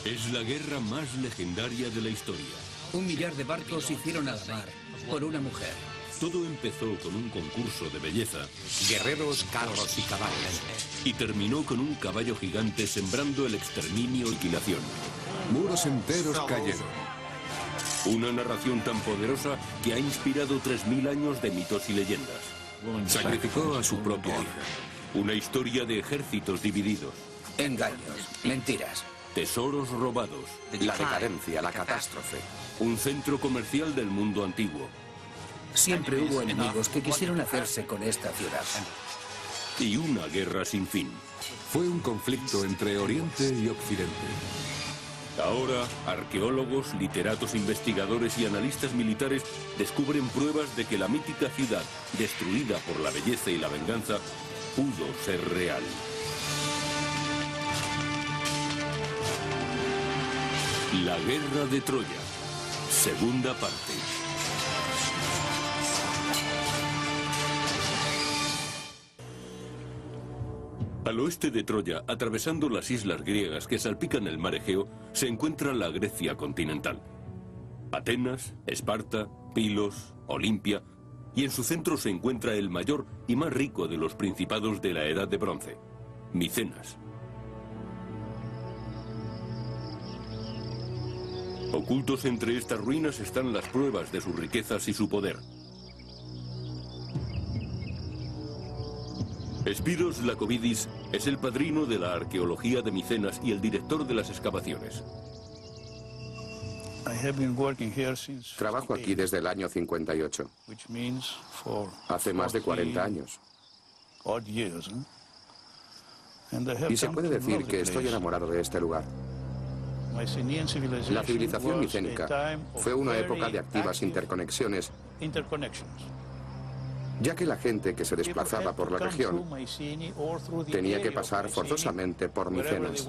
Es la guerra más legendaria de la historia. 1 millar de barcos se hicieron a la mar por una mujer. Todo empezó con un concurso de belleza. Guerreros, carros y caballos. Y terminó con un caballo gigante sembrando el exterminio y aniquilación. Muros enteros cayeron. Una narración tan poderosa que ha inspirado 3000 años de mitos y leyendas. Sacrificó a su propia hija. Una historia de ejércitos divididos. Engaños, mentiras. Tesoros robados. La decadencia, la catástrofe. Un centro comercial del mundo antiguo. Siempre hubo enemigos que quisieron hacerse con esta ciudad. Y una guerra sin fin. Fue un conflicto entre Oriente y Occidente. Ahora, arqueólogos, literatos, investigadores y analistas militares descubren pruebas de que la mítica ciudad, destruida por la belleza y la venganza, pudo ser real. La Guerra de Troya. Segunda parte. Al oeste de Troya, atravesando las islas griegas que salpican el mar Egeo, se encuentra la Grecia continental. Atenas, Esparta, Pilos, Olimpia, y en su centro se encuentra el mayor y más rico de los principados de la Edad de Bronce, Micenas. Ocultos entre estas ruinas están las pruebas de sus riquezas y su poder. Spiros Lakovidis es el padrino de la arqueología de Micenas y el director de las excavaciones. Trabajo aquí desde el año 58. Hace más de 40 años. Y se puede decir que estoy enamorado de este lugar. La civilización micénica fue una época de activas interconexiones, ya que la gente que se desplazaba por la región tenía que pasar forzosamente por Micenas.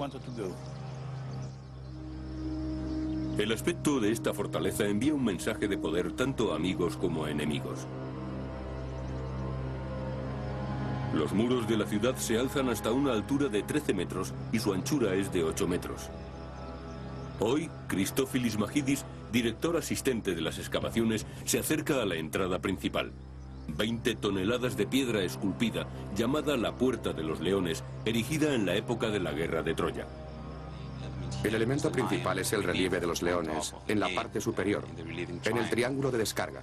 El aspecto de esta fortaleza envía un mensaje de poder tanto a amigos como a enemigos. Los muros de la ciudad se alzan hasta una altura de 13 metros y su anchura es de 8 metros. Hoy, Christofilis Magidis, director asistente de las excavaciones, se acerca a la entrada principal. 20 toneladas de piedra esculpida, llamada la Puerta de los Leones, erigida en la época de la Guerra de Troya. El elemento principal es el relieve de los leones, en la parte superior, en el triángulo de descarga.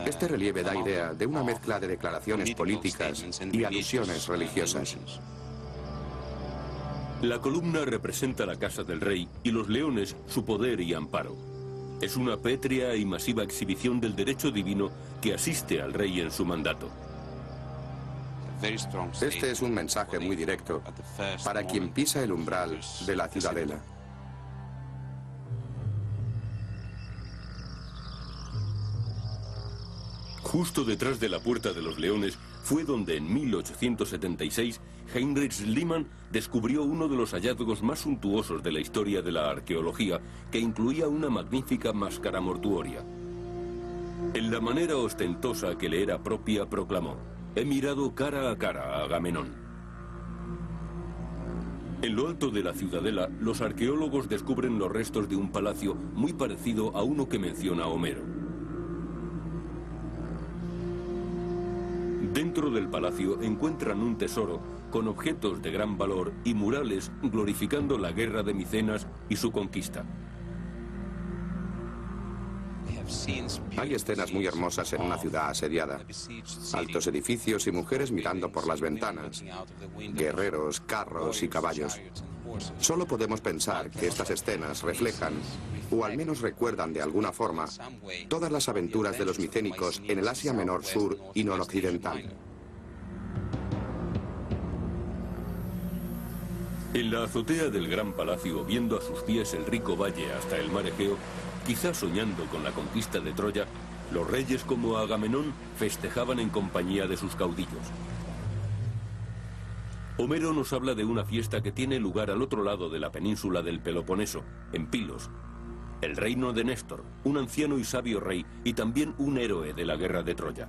Este relieve da idea de una mezcla de declaraciones políticas y alusiones religiosas. La columna representa la casa del rey y los leones su poder y amparo. Es una pétrea y masiva exhibición del derecho divino que asiste al rey en su mandato. Este es un mensaje muy directo para quien pisa el umbral de la ciudadela. Justo detrás de la Puerta de los Leones fue donde en 1876 Heinrich Schliemann descubrió uno de los hallazgos más suntuosos de la historia de la arqueología, que incluía una magnífica máscara mortuoria. En la manera ostentosa que le era propia proclamó: «He mirado cara a cara a Agamenón». En lo alto de la ciudadela, los arqueólogos descubren los restos de un palacio muy parecido a uno que menciona Homero. Dentro del palacio encuentran un tesoro con objetos de gran valor y murales glorificando la guerra de Micenas y su conquista. Hay escenas muy hermosas en una ciudad asediada. Altos edificios y mujeres mirando por las ventanas. Guerreros, carros y caballos. Solo podemos pensar que estas escenas reflejan, o al menos recuerdan de alguna forma, todas las aventuras de los micénicos en el Asia Menor Sur y noroccidental. En la azotea del gran palacio, viendo a sus pies el rico valle hasta el mar Egeo, quizá soñando con la conquista de Troya, los reyes como Agamenón festejaban en compañía de sus caudillos. Homero nos habla de una fiesta que tiene lugar al otro lado de la península del Peloponeso, en Pilos, el reino de Néstor, un anciano y sabio rey y también un héroe de la guerra de Troya.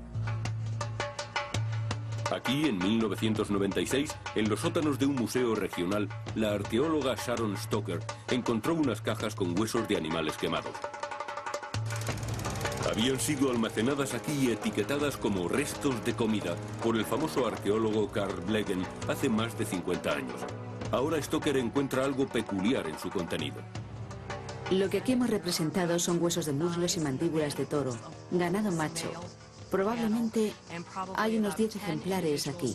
Aquí, en 1996, en los sótanos de un museo regional, la arqueóloga Sharon Stoker encontró unas cajas con huesos de animales quemados. Habían sido almacenadas aquí y etiquetadas como restos de comida por el famoso arqueólogo Carl Blegen hace más de 50 años. Ahora Stoker encuentra algo peculiar en su contenido. Lo que aquí hemos representado son huesos de muslos y mandíbulas de toro, ganado macho. Probablemente hay unos 10 ejemplares aquí.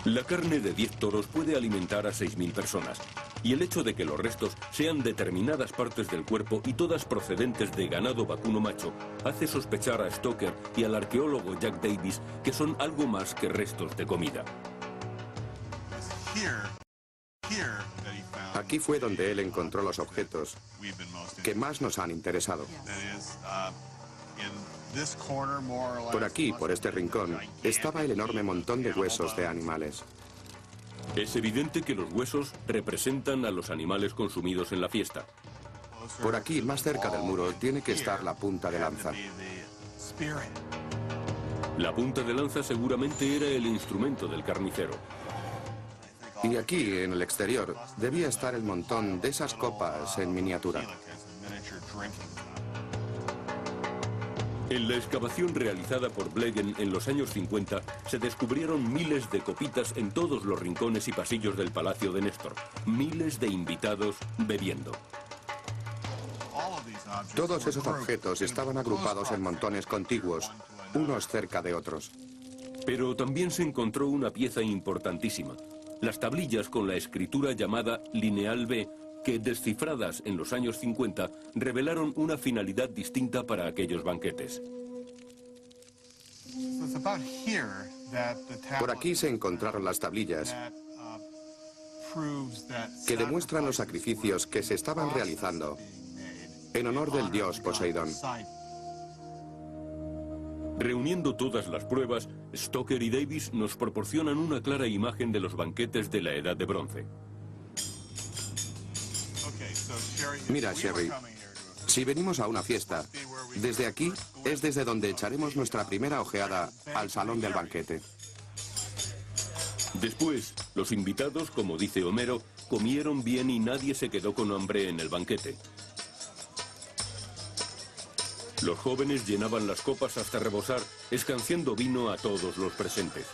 La carne de 10 toros puede alimentar a 6.000 personas. Y el hecho de que los restos sean determinadas partes del cuerpo y todas procedentes de ganado vacuno macho hace sospechar a Stoker y al arqueólogo Jack Davis que son algo más que restos de comida. Aquí fue donde él encontró los objetos que más nos han interesado. Por aquí, por este rincón, estaba el enorme montón de huesos de animales. Es evidente que los huesos representan a los animales consumidos en la fiesta. Por aquí, más cerca del muro, tiene que estar la punta de lanza. La punta de lanza seguramente era el instrumento del carnicero. Y aquí, en el exterior, debía estar el montón de esas copas en miniatura. En la excavación realizada por Blegen en los años 50, se descubrieron miles de copitas en todos los rincones y pasillos del Palacio de Néstor. Miles de invitados bebiendo. Todos esos objetos estaban agrupados en montones contiguos, unos cerca de otros. Pero también se encontró una pieza importantísima. Las tablillas con la escritura llamada Lineal B, que descifradas en los años 50 revelaron una finalidad distinta para aquellos banquetes. Por aquí se encontraron las tablillas que demuestran los sacrificios que se estaban realizando en honor del dios Poseidón. Reuniendo todas las pruebas, Stoker y Davis nos proporcionan una clara imagen de los banquetes de la Edad de Bronce. Mira, Sherry, si venimos a una fiesta, desde aquí es desde donde echaremos nuestra primera ojeada al salón del banquete. Después, los invitados, como dice Homero, comieron bien y nadie se quedó con hambre en el banquete. Los jóvenes llenaban las copas hasta rebosar, escanciando vino a todos los presentes.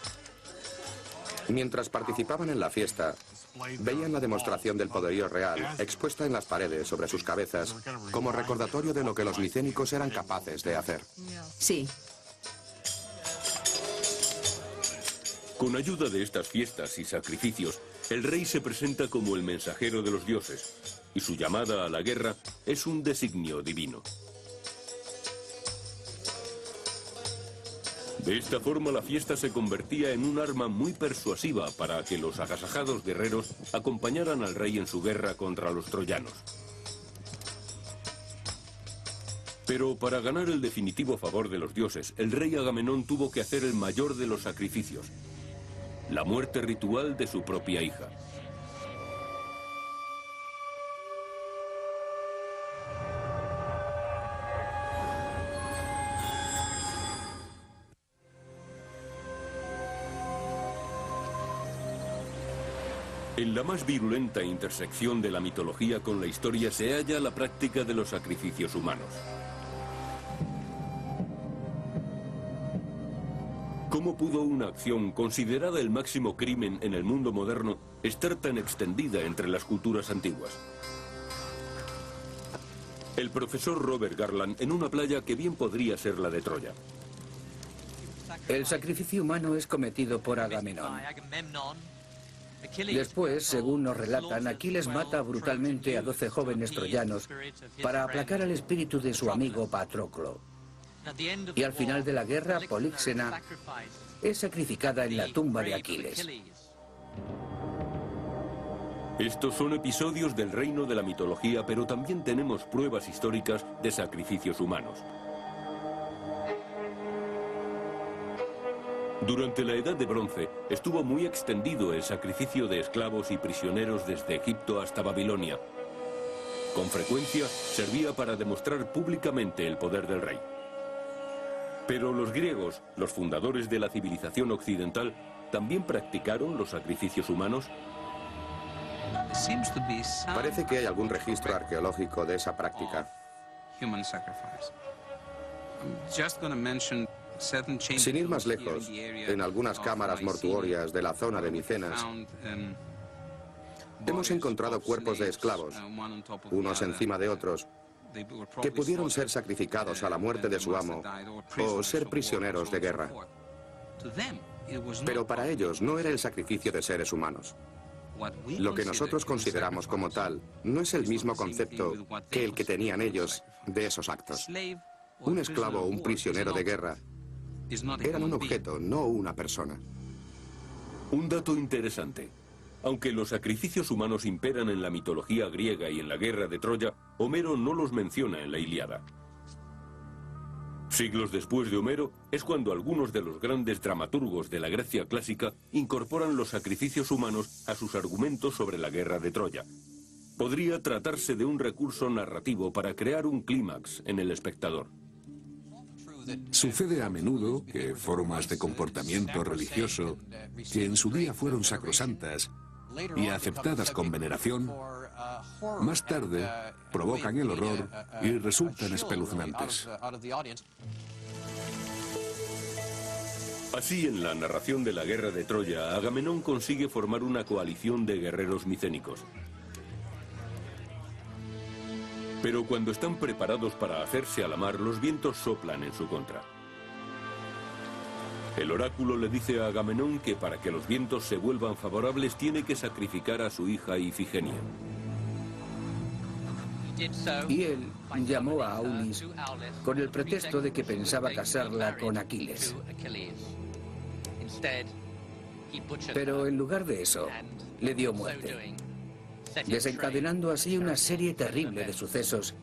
Mientras participaban en la fiesta, veían la demostración del poderío real expuesta en las paredes sobre sus cabezas como recordatorio de lo que los micénicos eran capaces de hacer. Sí. Con ayuda de estas fiestas y sacrificios, el rey se presenta como el mensajero de los dioses, y su llamada a la guerra es un designio divino. De esta forma, la fiesta se convertía en un arma muy persuasiva para que los agasajados guerreros acompañaran al rey en su guerra contra los troyanos. Pero para ganar el definitivo favor de los dioses, el rey Agamenón tuvo que hacer el mayor de los sacrificios: la muerte ritual de su propia hija. En la más virulenta intersección de la mitología con la historia se halla la práctica de los sacrificios humanos. ¿Cómo pudo una acción considerada el máximo crimen en el mundo moderno estar tan extendida entre las culturas antiguas? El profesor Robert Garland en una playa que bien podría ser la de Troya. El sacrificio humano es cometido por Agamenón. Después, según nos relatan, Aquiles mata brutalmente a 12 jóvenes troyanos para aplacar al espíritu de su amigo Patroclo. Y al final de la guerra, Políxena es sacrificada en la tumba de Aquiles. Estos son episodios del reino de la mitología, pero también tenemos pruebas históricas de sacrificios humanos. Durante la Edad de Bronce estuvo muy extendido el sacrificio de esclavos y prisioneros desde Egipto hasta Babilonia. Con frecuencia servía para demostrar públicamente el poder del rey. Pero los griegos, los fundadores de la civilización occidental, ¿también practicaron los sacrificios humanos? Parece que hay algún registro arqueológico de esa práctica. Sin ir más lejos, en algunas cámaras mortuorias de la zona de Micenas, hemos encontrado cuerpos de esclavos, unos encima de otros, que pudieron ser sacrificados a la muerte de su amo o ser prisioneros de guerra. Pero para ellos no era el sacrificio de seres humanos. Lo que nosotros consideramos como tal no es el mismo concepto que el que tenían ellos de esos actos. Un esclavo o un prisionero de guerra eran un objeto, no una persona. Un dato interesante. Aunque los sacrificios humanos imperan en la mitología griega y en la guerra de Troya, Homero no los menciona en la Ilíada. Siglos después de Homero es cuando algunos de los grandes dramaturgos de la Grecia clásica incorporan los sacrificios humanos a sus argumentos sobre la guerra de Troya. Podría tratarse de un recurso narrativo para crear un clímax en el espectador. Sucede a menudo que formas de comportamiento religioso, que en su día fueron sacrosantas y aceptadas con veneración, más tarde provocan el horror y resultan espeluznantes. Así, en la narración de la guerra de Troya, Agamenón consigue formar una coalición de guerreros micénicos. Pero cuando están preparados para hacerse a la mar, los vientos soplan en su contra. El oráculo le dice a Agamenón que para que los vientos se vuelvan favorables tiene que sacrificar a su hija Ifigenia. Y él llamó a Aulis con el pretexto de que pensaba casarla con Aquiles. Pero en lugar de eso, le dio muerte, desencadenando así una serie terrible de sucesos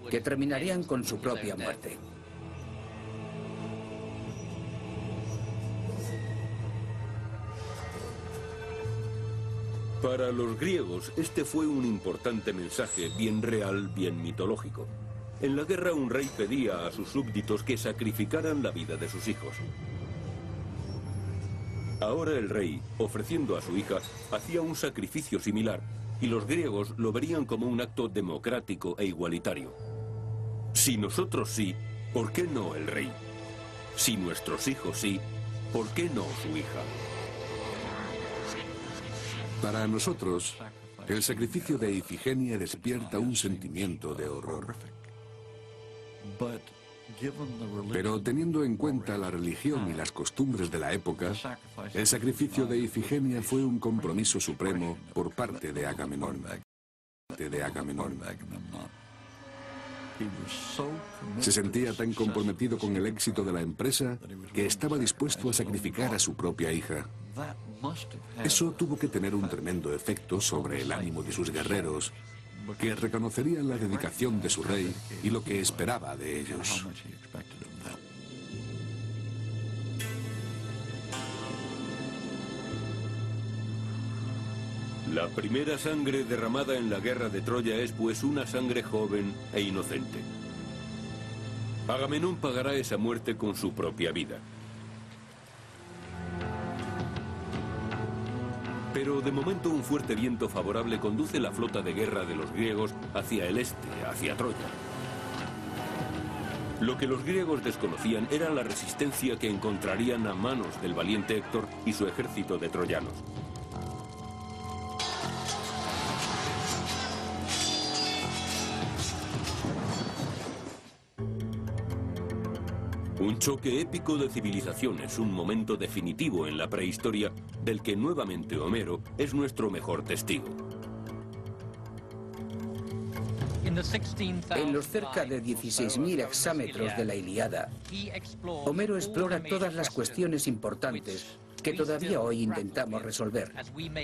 que terminarían con su propia muerte. Para los griegos, este fue un importante mensaje, bien real, bien mitológico. En la guerra, un rey pedía a sus súbditos que sacrificaran la vida de sus hijos. Ahora el rey, ofreciendo a su hija, hacía un sacrificio similar, y los griegos lo verían como un acto democrático e igualitario. Si nosotros sí, ¿por qué no el rey? Si nuestros hijos sí, ¿por qué no su hija? Para nosotros, el sacrificio de Ifigenia despierta un sentimiento de horror. Pero teniendo en cuenta la religión y las costumbres de la época, el sacrificio de Ifigenia fue un compromiso supremo por parte de Agamenón. Se sentía tan comprometido con el éxito de la empresa que estaba dispuesto a sacrificar a su propia hija. Eso tuvo que tener un tremendo efecto sobre el ánimo de sus guerreros, que reconocerían la dedicación de su rey y lo que esperaba de ellos. La primera sangre derramada en la guerra de Troya es pues una sangre joven e inocente. Agamenón pagará esa muerte con su propia vida. Pero de momento un fuerte viento favorable conduce la flota de guerra de los griegos hacia el este, hacia Troya. Lo que los griegos desconocían era la resistencia que encontrarían a manos del valiente Héctor y su ejército de troyanos. Un choque épico de civilizaciones, un momento definitivo en la prehistoria del que nuevamente Homero es nuestro mejor testigo. En los cerca de 16.000 hexámetros de la Ilíada, Homero explora todas las cuestiones importantes que todavía hoy intentamos resolver.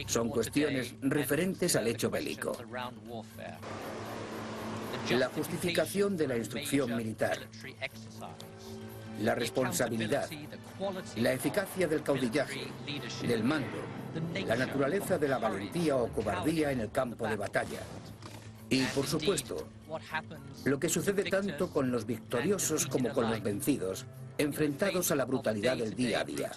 Son cuestiones referentes al hecho bélico. La justificación de la instrucción militar, la responsabilidad, la eficacia del caudillaje, del mando, la naturaleza de la valentía o cobardía en el campo de batalla. Y, por supuesto, lo que sucede tanto con los victoriosos como con los vencidos enfrentados a la brutalidad del día a día.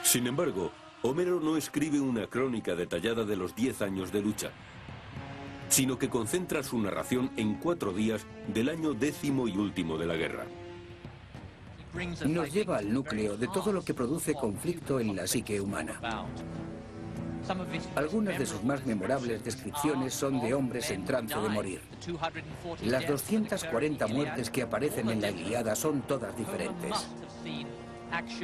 Sin embargo, Homero no escribe una crónica detallada de los 10 años de lucha, sino que concentra su narración en 4 días del año 10º y último de la guerra. Nos lleva al núcleo de todo lo que produce conflicto en la psique humana. Algunas de sus más memorables descripciones son de hombres en trance de morir. Las 240 muertes que aparecen en la Ilíada son todas diferentes.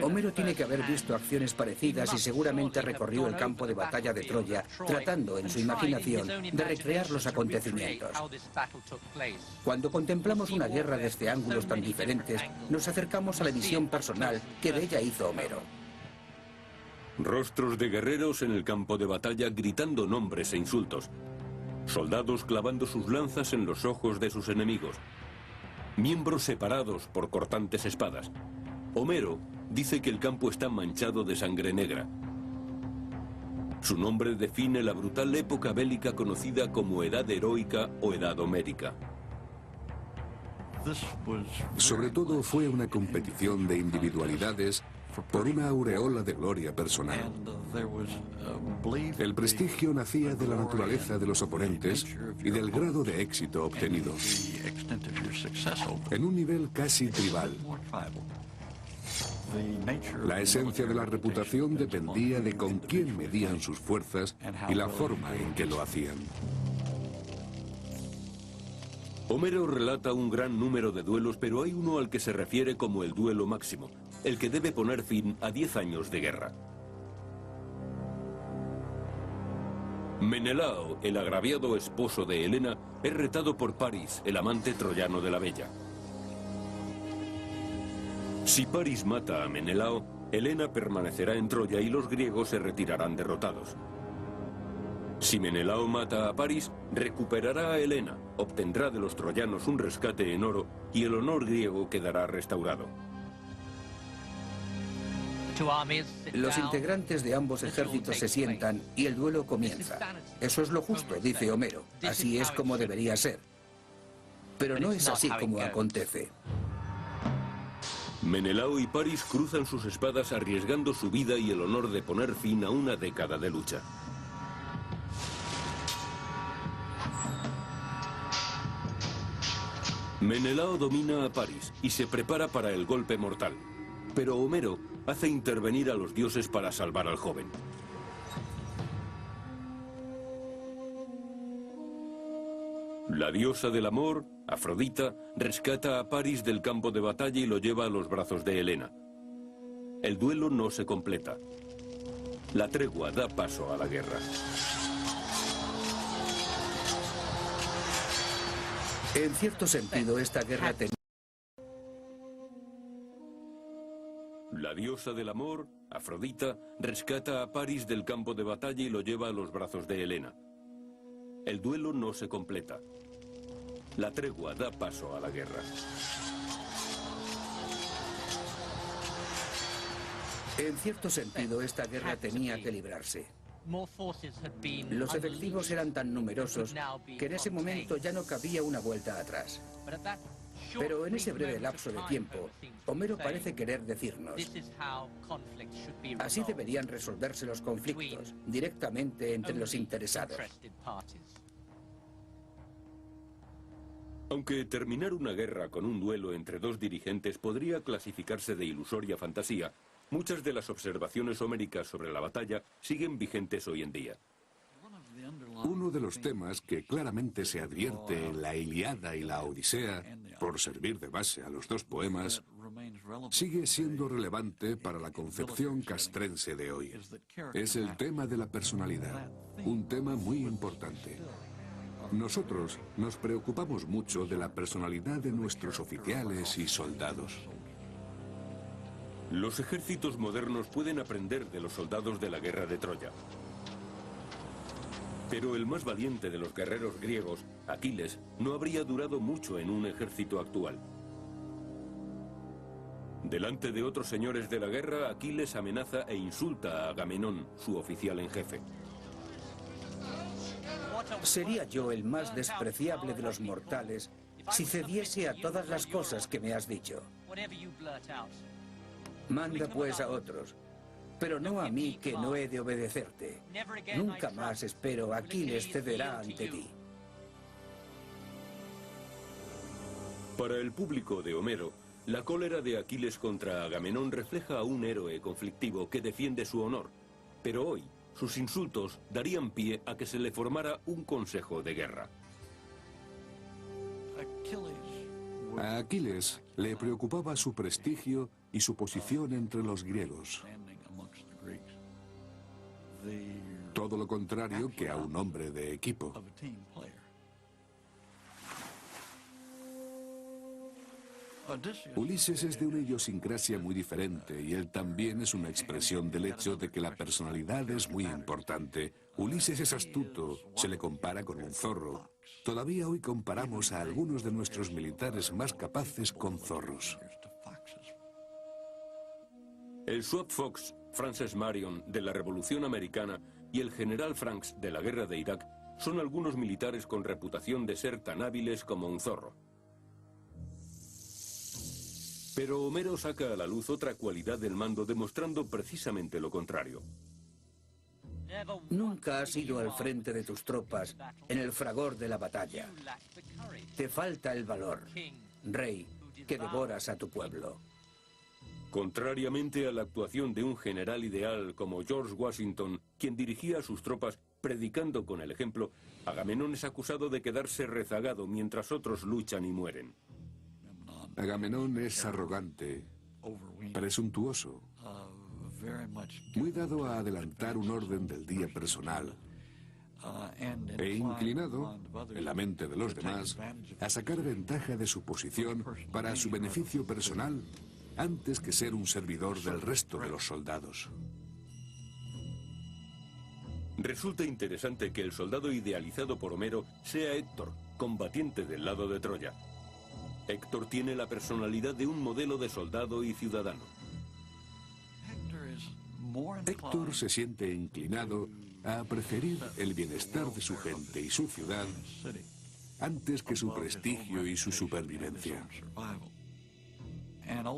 Homero tiene que haber visto acciones parecidas y seguramente recorrió el campo de batalla de Troya, tratando en su imaginación de recrear los acontecimientos. Cuando contemplamos una guerra desde ángulos tan diferentes, nos acercamos a la visión personal que de ella hizo Homero. Rostros de guerreros en el campo de batalla gritando nombres e insultos. Soldados clavando sus lanzas en los ojos de sus enemigos. Miembros separados por cortantes espadas. Homero dice que el campo está manchado de sangre negra. Su nombre define la brutal época bélica conocida como Edad Heroica o Edad Homérica. Sobre todo fue una competición de individualidades por una aureola de gloria personal. El prestigio nacía de la naturaleza de los oponentes y del grado de éxito obtenido, en un nivel casi tribal. La esencia de la reputación dependía de con quién medían sus fuerzas y la forma en que lo hacían. Homero relata un gran número de duelos, pero hay uno al que se refiere como el duelo máximo, el que debe poner fin a 10 años de guerra. Menelao, el agraviado esposo de Helena, es retado por Paris, el amante troyano de la bella. Si Paris mata a Menelao, Helena permanecerá en Troya y los griegos se retirarán derrotados. Si Menelao mata a Paris, recuperará a Helena, obtendrá de los troyanos un rescate en oro y el honor griego quedará restaurado. Los integrantes de ambos ejércitos se sientan y el duelo comienza. Eso es lo justo, dice Homero. Así es como debería ser. Pero no es así como acontece. Menelao y Paris cruzan sus espadas arriesgando su vida y el honor de poner fin a una década de lucha. Menelao domina a Paris y se prepara para el golpe mortal. Pero Homero hace intervenir a los dioses para salvar al joven. La diosa del amor, Afrodita, rescata a Paris del campo de batalla y lo lleva a los brazos de Helena. El duelo no se completa. La tregua da paso a la guerra. En cierto sentido, esta guerra tenía... La diosa del amor, Afrodita, rescata a Paris del campo de batalla y lo lleva a los brazos de Helena. El duelo no se completa. La tregua da paso a la guerra. En cierto sentido, esta guerra tenía que librarse. Los efectivos eran tan numerosos que en ese momento ya no cabía una vuelta atrás. Pero en ese breve lapso de tiempo, Homero parece querer decirnos: así deberían resolverse los conflictos, directamente entre los interesados. Aunque terminar una guerra con un duelo entre dos dirigentes podría clasificarse de ilusoria fantasía, muchas de las observaciones homéricas sobre la batalla siguen vigentes hoy en día. Uno de los temas que claramente se advierte en la Ilíada y la Odisea, por servir de base a los dos poemas, sigue siendo relevante para la concepción castrense de hoy. Es el tema de la personalidad, un tema muy importante. Nosotros nos preocupamos mucho de la personalidad de nuestros oficiales y soldados. Los ejércitos modernos pueden aprender de los soldados de la guerra de Troya. Pero el más valiente de los guerreros griegos, Aquiles, no habría durado mucho en un ejército actual. Delante de otros señores de la guerra, Aquiles amenaza e insulta a Agamenón, su oficial en jefe. ¿Sería yo el más despreciable de los mortales si cediese a todas las cosas que me has dicho? Manda pues a otros, pero no a mí, que no he de obedecerte. Nunca más, espero, Aquiles cederá ante ti. Para el público de Homero, la cólera de Aquiles contra Agamenón refleja a un héroe conflictivo que defiende su honor, pero hoy sus insultos darían pie a que se le formara un consejo de guerra. A Aquiles le preocupaba su prestigio y su posición entre los griegos. Todo lo contrario que a un hombre de equipo. Ulises es de una idiosincrasia muy diferente y él también es una expresión del hecho de que la personalidad es muy importante. Ulises es astuto, se le compara con un zorro. Todavía hoy comparamos a algunos de nuestros militares más capaces con zorros. El Sword Fox, Francis Marion, de la Revolución Americana, y el general Franks, de la Guerra de Irak, son algunos militares con reputación de ser tan hábiles como un zorro. Pero Homero saca a la luz otra cualidad del mando, demostrando precisamente lo contrario. Nunca has ido al frente de tus tropas en el fragor de la batalla. Te falta el valor, rey, que devoras a tu pueblo. Contrariamente a la actuación de un general ideal como George Washington, quien dirigía a sus tropas predicando con el ejemplo, Agamenón es acusado de quedarse rezagado mientras otros luchan y mueren. Agamenón es arrogante, presuntuoso, muy dado a adelantar un orden del día personal e inclinado, en la mente de los demás, a sacar ventaja de su posición para su beneficio personal antes que ser un servidor del resto de los soldados. Resulta interesante que el soldado idealizado por Homero sea Héctor, combatiente del lado de Troya. Héctor tiene la personalidad de un modelo de soldado y ciudadano. Héctor se siente inclinado a preferir el bienestar de su gente y su ciudad antes que su prestigio y su supervivencia.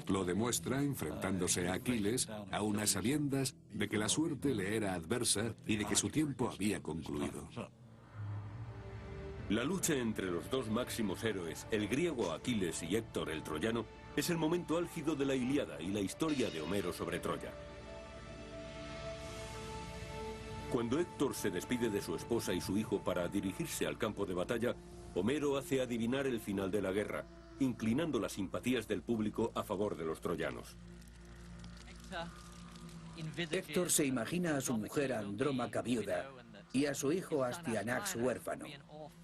Lo demuestra enfrentándose a Aquiles a unas sabiendas de que la suerte le era adversa y de que su tiempo había concluido. La lucha entre los dos máximos héroes, el griego Aquiles y Héctor el troyano, es el momento álgido de la Ilíada y la historia de Homero sobre Troya. Cuando Héctor se despide de su esposa y su hijo para dirigirse al campo de batalla, Homero hace adivinar el final de la guerra, inclinando las simpatías del público a favor de los troyanos. Héctor se imagina a su mujer Andrómaca viuda y a su hijo Astyanax huérfano.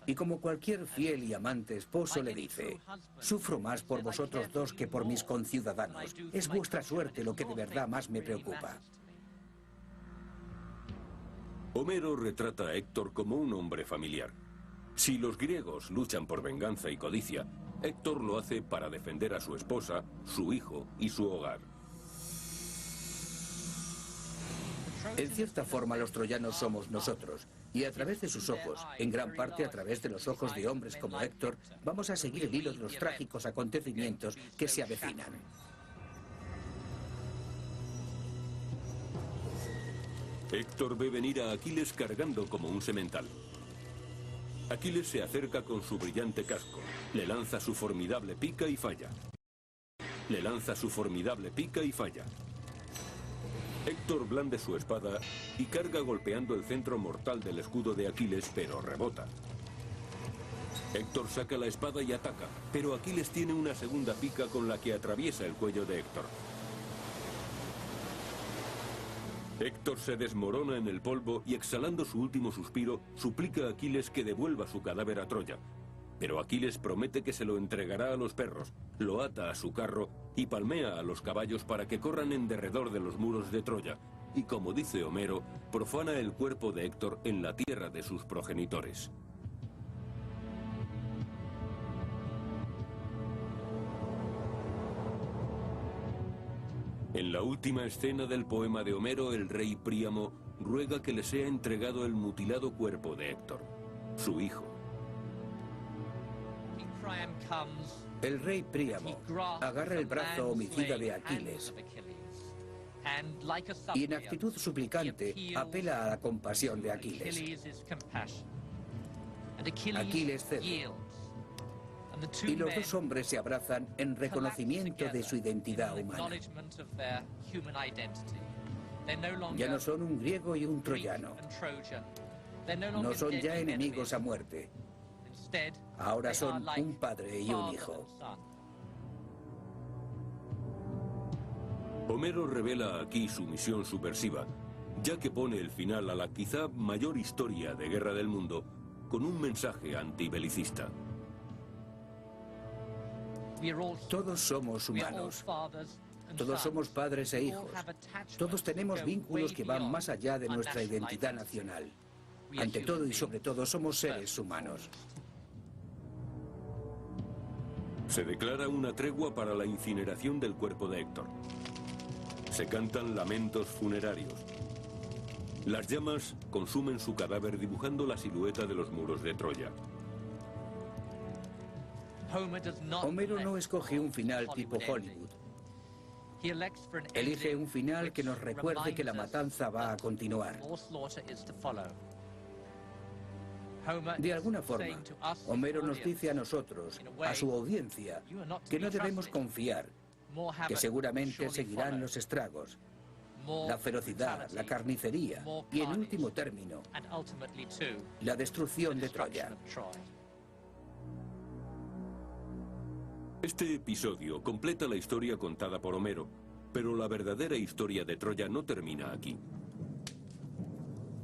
Y como cualquier fiel y amante esposo le dice: sufro más por vosotros dos que por mis conciudadanos. Es vuestra suerte lo que de verdad más me preocupa. Homero retrata a Héctor como un hombre familiar. Si los griegos luchan por venganza y codicia, Héctor lo hace para defender a su esposa, su hijo y su hogar. En cierta forma, los troyanos somos nosotros, y a través de sus ojos, en gran parte a través de los ojos de hombres como Héctor, vamos a seguir el hilo de los trágicos acontecimientos que se avecinan. Héctor ve venir a Aquiles cargando como un semental. Aquiles se acerca con su brillante casco, le lanza su formidable pica y falla. Le lanza su formidable pica y falla. Héctor blande su espada y carga golpeando el centro mortal del escudo de Aquiles, pero rebota. Héctor saca la espada y ataca, pero Aquiles tiene una segunda pica con la que atraviesa el cuello de Héctor. Héctor se desmorona en el polvo y, exhalando su último suspiro, suplica a Aquiles que devuelva su cadáver a Troya. Pero Aquiles promete que se lo entregará a los perros, lo ata a su carro y palmea a los caballos para que corran en derredor de los muros de Troya, y, como dice Homero, profana el cuerpo de Héctor en la tierra de sus progenitores. En la última escena del poema de Homero, el rey Príamo ruega que le sea entregado el mutilado cuerpo de Héctor, su hijo. El rey Príamo agarra el brazo homicida de Aquiles y en actitud suplicante apela a la compasión de Aquiles. Aquiles cede y los dos hombres se abrazan en reconocimiento de su identidad humana. Ya no son un griego y un troyano. No son ya enemigos a muerte. Ahora son un padre y un hijo. Homero revela aquí su misión subversiva, ya que pone el final a la quizá mayor historia de guerra del mundo con un mensaje antibelicista. Todos somos humanos. Todos somos padres e hijos. Todos tenemos vínculos que van más allá de nuestra identidad nacional. Ante todo y sobre todo somos seres humanos. Se declara una tregua para la incineración del cuerpo de Héctor. Se cantan lamentos funerarios. Las llamas consumen su cadáver dibujando la silueta de los muros de Troya. Homero no escoge un final tipo Hollywood. Elige un final que nos recuerde que la matanza va a continuar. De alguna forma, Homero nos dice a nosotros, a su audiencia, que no debemos confiar, que seguramente seguirán los estragos, la ferocidad, la carnicería y, en último término, la destrucción de Troya. Este episodio completa la historia contada por Homero, pero la verdadera historia de Troya no termina aquí.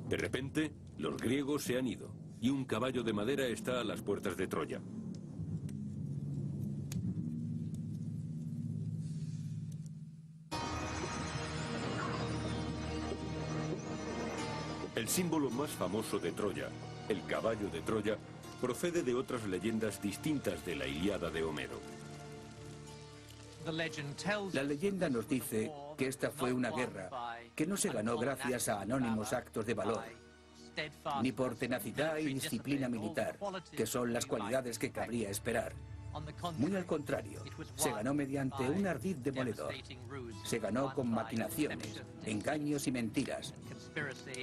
De repente, los griegos se han ido y un caballo de madera está a las puertas de Troya. El símbolo más famoso de Troya, el caballo de Troya, procede de otras leyendas distintas de la Ilíada de Homero. La leyenda nos dice que esta fue una guerra que no se ganó gracias a anónimos actos de valor, ni por tenacidad y disciplina militar, que son las cualidades que cabría esperar. Muy al contrario, se ganó mediante un ardid demoledor. Se ganó con maquinaciones, engaños y mentiras,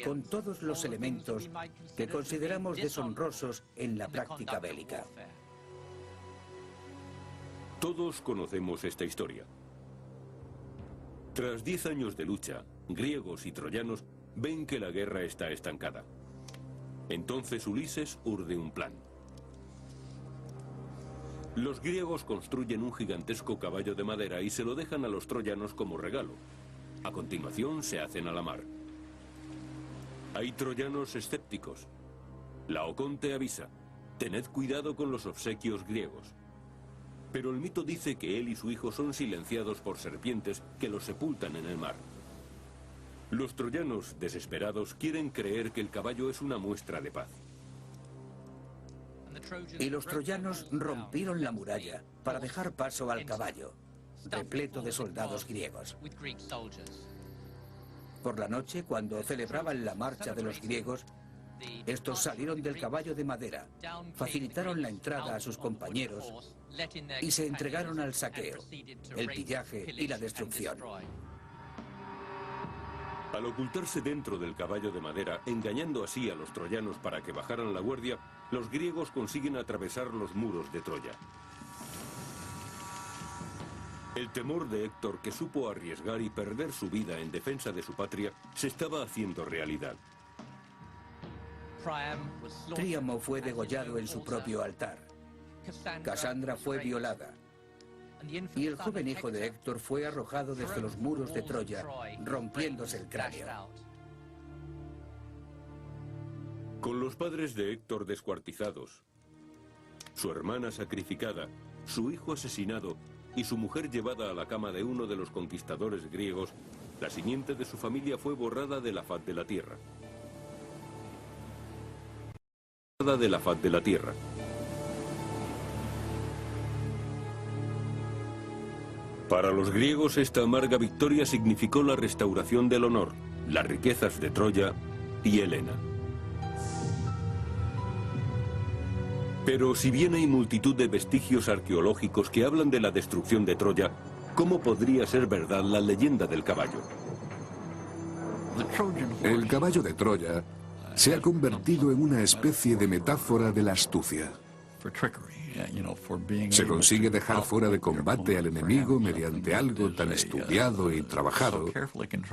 con todos los elementos que consideramos deshonrosos en la práctica bélica. Todos conocemos esta historia. Tras 10 años de lucha, griegos y troyanos ven que la guerra está estancada. Entonces Ulises urde un plan. Los griegos construyen un gigantesco caballo de madera y se lo dejan a los troyanos como regalo. A continuación se hacen a la mar. Hay troyanos escépticos. Laoconte avisa: tened cuidado con los obsequios griegos. Pero el mito dice que él y su hijo son silenciados por serpientes que los sepultan en el mar. Los troyanos, desesperados, quieren creer que el caballo es una muestra de paz. Y los troyanos rompieron la muralla para dejar paso al caballo, repleto de soldados griegos. Por la noche, cuando celebraban la marcha de los griegos, estos salieron del caballo de madera, facilitaron la entrada a sus compañeros y se entregaron al saqueo, el pillaje y la destrucción. Al ocultarse dentro del caballo de madera, engañando así a los troyanos para que bajaran la guardia, los griegos consiguen atravesar los muros de Troya. El temor de Héctor, que supo arriesgar y perder su vida en defensa de su patria, se estaba haciendo realidad. Príamo fue degollado en su propio altar. Casandra fue violada. Y el joven hijo de Héctor fue arrojado desde los muros de Troya, rompiéndose el cráneo. Con los padres de Héctor descuartizados, su hermana sacrificada, su hijo asesinado y su mujer llevada a la cama de uno de los conquistadores griegos, la simiente de su familia fue borrada de la faz de la tierra. Para los griegos, esta amarga victoria significó la restauración del honor, las riquezas de Troya y Helena. Pero si bien hay multitud de vestigios arqueológicos que hablan de la destrucción de Troya, ¿cómo podría ser verdad la leyenda del caballo? El caballo de Troya se ha convertido en una especie de metáfora de la astucia. Se consigue dejar fuera de combate al enemigo mediante algo tan estudiado y trabajado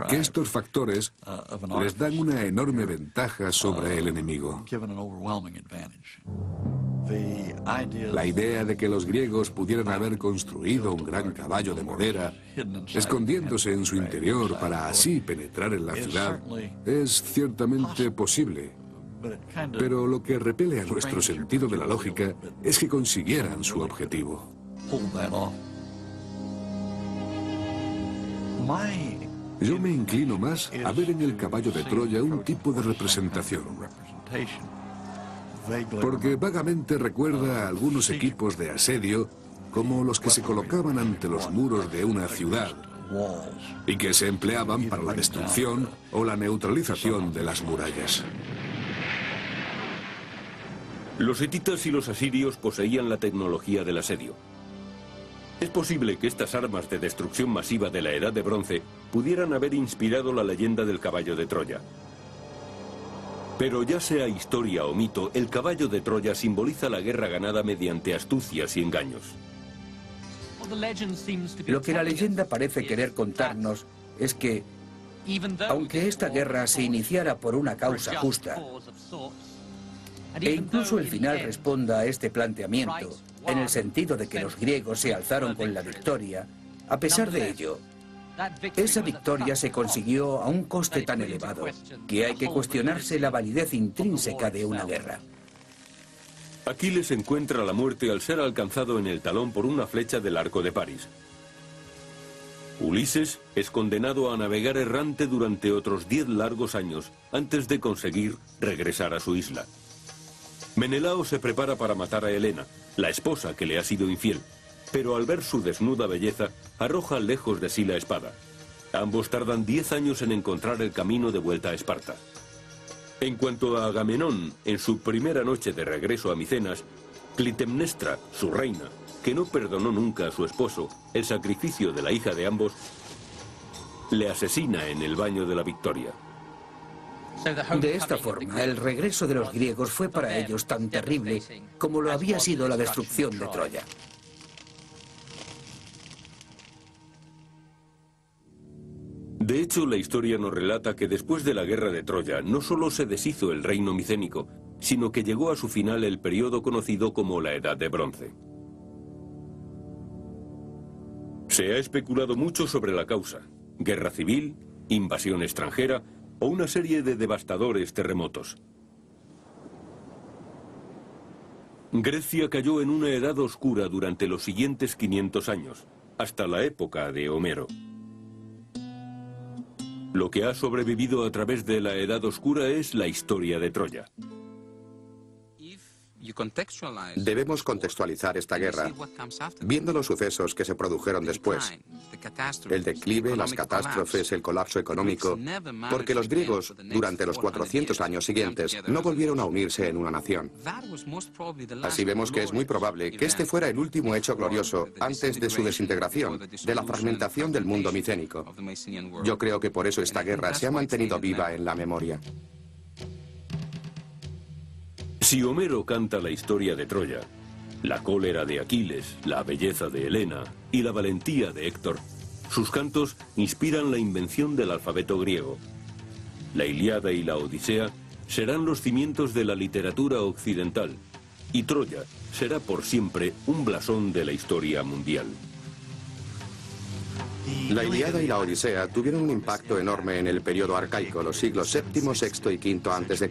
que estos factores les dan una enorme ventaja sobre el enemigo. La idea de que los griegos pudieran haber construido un gran caballo de madera, escondiéndose en su interior para así penetrar en la ciudad, es ciertamente posible. Pero lo que repele a nuestro sentido de la lógica es que consiguieran su objetivo. Yo me inclino más a ver en el caballo de Troya un tipo de representación, porque vagamente recuerda a algunos equipos de asedio como los que se colocaban ante los muros de una ciudad y que se empleaban para la destrucción o la neutralización de las murallas. Los hititas y los asirios poseían la tecnología del asedio. Es posible que estas armas de destrucción masiva de la Edad de Bronce pudieran haber inspirado la leyenda del caballo de Troya. Pero ya sea historia o mito, el caballo de Troya simboliza la guerra ganada mediante astucias y engaños. Lo que la leyenda parece querer contarnos es que, aunque esta guerra se iniciara por una causa justa, e incluso el final responda a este planteamiento, en el sentido de que los griegos se alzaron con la victoria, a pesar de ello, esa victoria se consiguió a un coste tan elevado que hay que cuestionarse la validez intrínseca de una guerra. Aquiles encuentra la muerte al ser alcanzado en el talón por una flecha del arco de París. Ulises es condenado a navegar errante durante otros 10 largos años antes de conseguir regresar a su isla. Menelao se prepara para matar a Helena, la esposa que le ha sido infiel, pero al ver su desnuda belleza, arroja lejos de sí la espada. Ambos tardan 10 años en encontrar el camino de vuelta a Esparta. En cuanto a Agamenón, en su primera noche de regreso a Micenas, Clitemnestra, su reina, que no perdonó nunca a su esposo el sacrificio de la hija de ambos, le asesina en el baño de la victoria. De esta forma, el regreso de los griegos fue para ellos tan terrible como lo había sido la destrucción de Troya. De hecho, la historia nos relata que después de la guerra de Troya no solo se deshizo el reino micénico, sino que llegó a su final el periodo conocido como la Edad de Bronce. Se ha especulado mucho sobre la causa: guerra civil, invasión extranjera o una serie de devastadores terremotos. Grecia cayó en una edad oscura durante los siguientes 500 años, hasta la época de Homero. Lo que ha sobrevivido a través de la Edad Oscura es la historia de Troya. Debemos contextualizar esta guerra viendo los sucesos que se produjeron después: el declive, las catástrofes, el colapso económico, porque los griegos, durante los 400 años siguientes, no volvieron a unirse en una nación. Así vemos que es muy probable que este fuera el último hecho glorioso antes de su desintegración, de la fragmentación del mundo micénico. Yo creo que por eso esta guerra se ha mantenido viva en la memoria. Si Homero canta la historia de Troya, la cólera de Aquiles, la belleza de Helena y la valentía de Héctor, sus cantos inspiran la invención del alfabeto griego. La Ilíada y la Odisea serán los cimientos de la literatura occidental, y Troya será por siempre un blasón de la historia mundial. La Ilíada y la Odisea tuvieron un impacto enorme en el periodo arcaico, los siglos VII, VI y V a.C.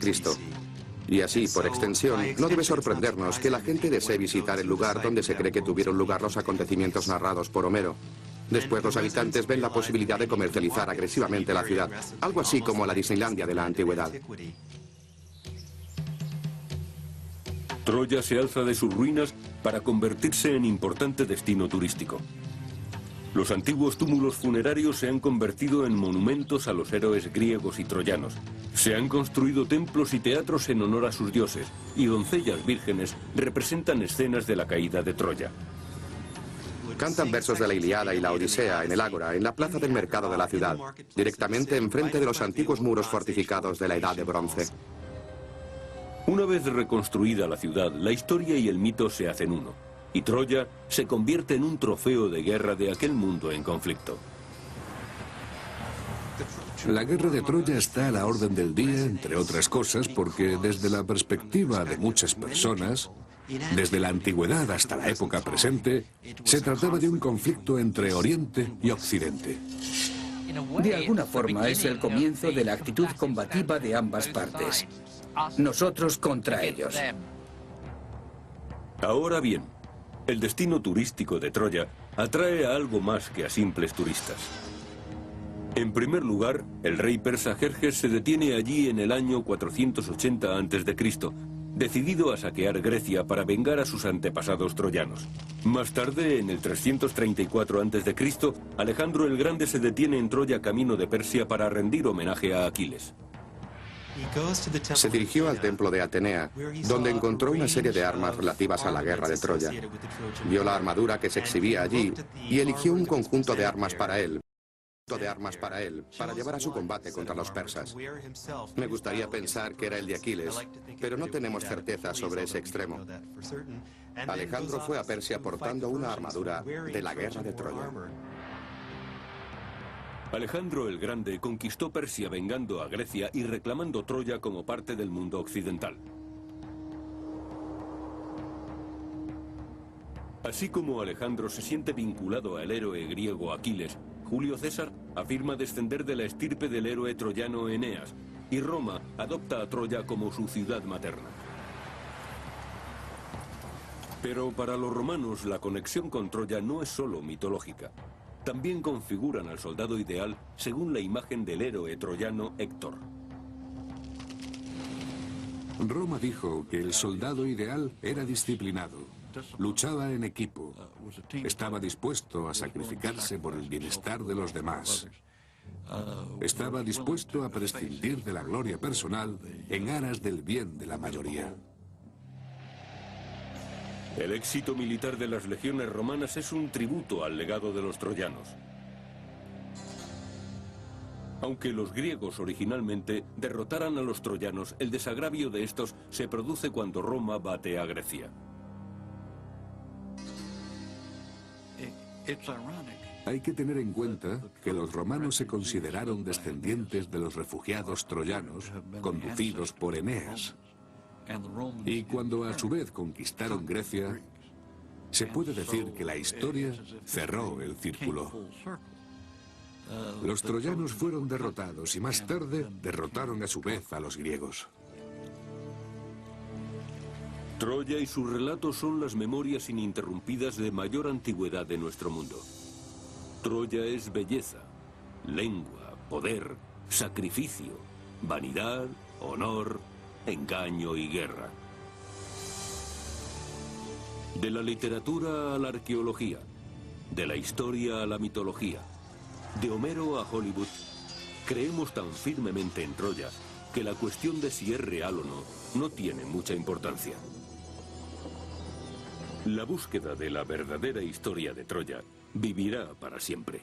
Y así, por extensión, no debe sorprendernos que la gente desee visitar el lugar donde se cree que tuvieron lugar los acontecimientos narrados por Homero. Después los habitantes ven la posibilidad de comercializar agresivamente la ciudad, algo así como la Disneylandia de la antigüedad. Troya se alza de sus ruinas para convertirse en importante destino turístico. Los antiguos túmulos funerarios se han convertido en monumentos a los héroes griegos y troyanos. Se han construido templos y teatros en honor a sus dioses, y doncellas vírgenes representan escenas de la caída de Troya. Cantan versos de la Ilíada y la Odisea en el Ágora, en la plaza del mercado de la ciudad, directamente enfrente de los antiguos muros fortificados de la Edad de Bronce. Una vez reconstruida la ciudad, la historia y el mito se hacen uno, y Troya se convierte en un trofeo de guerra de aquel mundo en conflicto. La guerra de Troya está a la orden del día, entre otras cosas, porque desde la perspectiva de muchas personas, desde la antigüedad hasta la época presente, se trataba de un conflicto entre Oriente y Occidente. De alguna forma es el comienzo de la actitud combativa de ambas partes. Nosotros contra ellos. Ahora bien, el destino turístico de Troya atrae a algo más que a simples turistas. En primer lugar, el rey persa Jerjes se detiene allí en el año 480 a.C., decidido a saquear Grecia para vengar a sus antepasados troyanos. Más tarde, en el 334 a.C., Alejandro el Grande se detiene en Troya camino de Persia para rendir homenaje a Aquiles. Se dirigió al templo de Atenea, donde encontró una serie de armas relativas a la guerra de Troya. Vio la armadura que se exhibía allí y eligió un conjunto de armas para él, para llevar a su combate contra los persas. Me gustaría pensar que era el de Aquiles, pero no tenemos certeza sobre ese extremo. Alejandro fue a Persia portando una armadura de la guerra de Troya. Alejandro el Grande conquistó Persia vengando a Grecia y reclamando Troya como parte del mundo occidental. Así como Alejandro se siente vinculado al héroe griego Aquiles, Julio César afirma descender de la estirpe del héroe troyano Eneas, y Roma adopta a Troya como su ciudad materna. Pero para los romanos la conexión con Troya no es solo mitológica. También configuran al soldado ideal según la imagen del héroe troyano Héctor. Roma dijo que el soldado ideal era disciplinado, luchaba en equipo, estaba dispuesto a sacrificarse por el bienestar de los demás, estaba dispuesto a prescindir de la gloria personal en aras del bien de la mayoría. El éxito militar de las legiones romanas es un tributo al legado de los troyanos. Aunque los griegos originalmente derrotaran a los troyanos, el desagravio de estos se produce cuando Roma bate a Grecia. Hay que tener en cuenta que los romanos se consideraron descendientes de los refugiados troyanos conducidos por Eneas. Y cuando a su vez conquistaron Grecia, se puede decir que la historia cerró el círculo. Los troyanos fueron derrotados y más tarde derrotaron a su vez a los griegos. Troya y sus relatos son las memorias ininterrumpidas de mayor antigüedad de nuestro mundo. Troya es belleza, lengua, poder, sacrificio, vanidad, honor, engaño y guerra. De la literatura a la arqueología, de la historia a la mitología, de Homero a Hollywood, creemos tan firmemente en Troya que la cuestión de si es real o no tiene mucha importancia. La búsqueda de la verdadera historia de Troya vivirá para siempre.